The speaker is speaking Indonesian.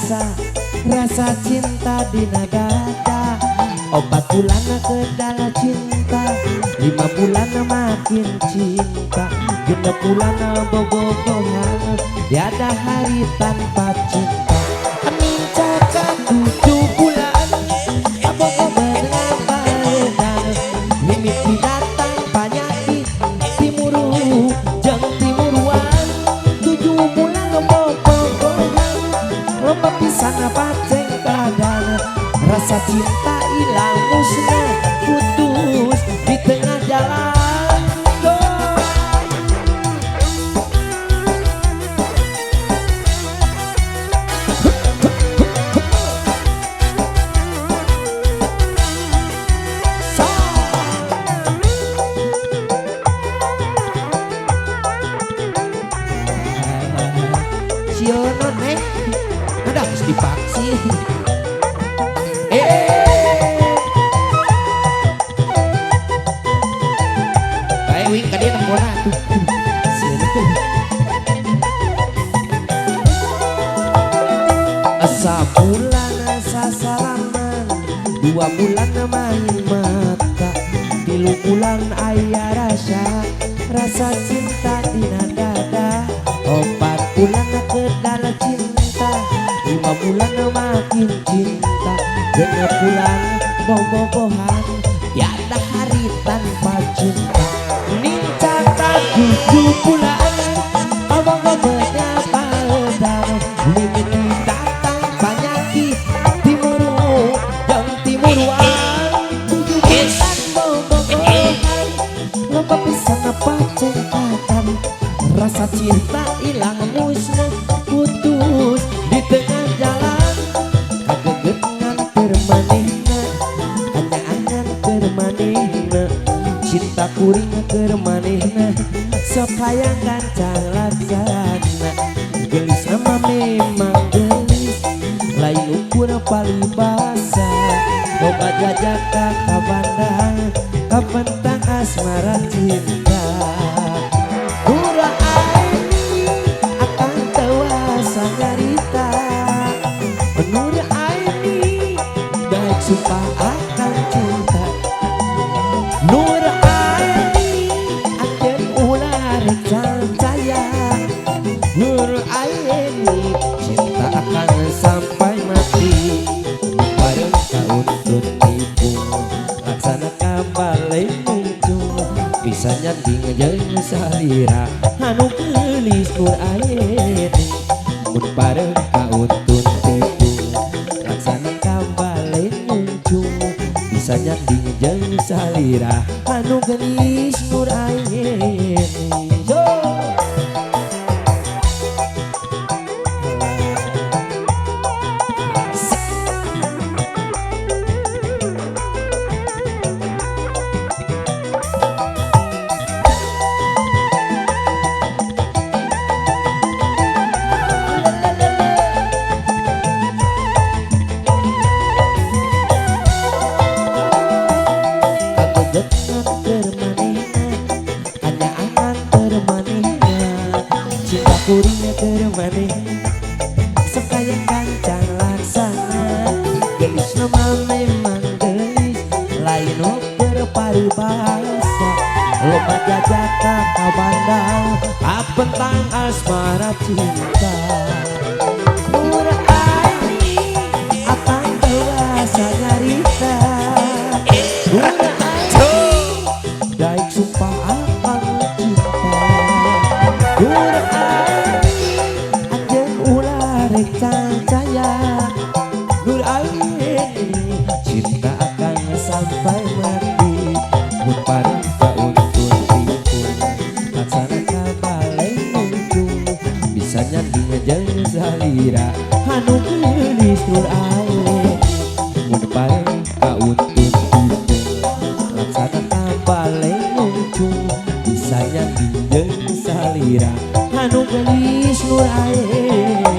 rasa rasa cinta di dada. 4 bulan ke dalam cinta, 5 bulan makin cinta, 6 bulan bobogohan, tiada hari tanpa cinta. Mencapai 7 bulan, abogo berapa mimpi datang penyakit timuru jeng timuruan. 7 bulan bobogohan, lomba pisan paceng badan, rasa cinta hilang musnah putus di tengah jalan. Sionon ada harus dipaksin. Baik wing ka dia nembona tuh. Sabulan sasalaman, 2 bulan main mata, 3 bulan aya rasa rasa cinta di dada. 4 bulan ke dalam cinta, 5 bulan makin cinta, 6 bulan bobogohan, tiada hari tanpa cinta. Mencapai 7 bulan, abogo berapa lebar, mimpi datang penyakit timuru dan timuruan. 7 bulan bobogohan, lomba pisan pacengkatan, rasa cinta hilang musnah putus di tengah jalan. Kagegengan termanehna, angan-angan termanehna, cinta kuring termanehna, sok hayang gancang laksana. Gelis nama memang gelis, lain ukur palibasa, loba jajak kabandang, kapentang asmara cinta. Nur Aini akan tewasa nyarita, Nur Aini baik sumpah akan cinta. Nur Aini akan ular percaya, Nur Aini cinta akan sampai mati. Bareng kau untuk tipu, laksanakan balai muncul, bisa nyanding jeung salira anu gelis. Nur Aini mun bareng kau untuk tipu, laksanakan balai muncul, bisa nyanding jeung salira anu gelis. Nur Aini kuringnya termaneh, sekaya kancang laksana. Gelis nama memang gelis, lain ukur paribasa, loba jajak kabandang, kapentang asmara cinta. Nur Aini akan dewasa nyarita, Nur Aini daik sumpah akan cinta. Nur percaya, Nur Aini cinta akan sampai mati. Mun bareng ka untuk tipu, laksanakan balai muncul, bisa nyanding jeung salira anu gelis. Nur Aini mun bareng ka untuk tipu, laksanakan balai muncul, bisa nyanding jeung salira anu gelis. Nur Aini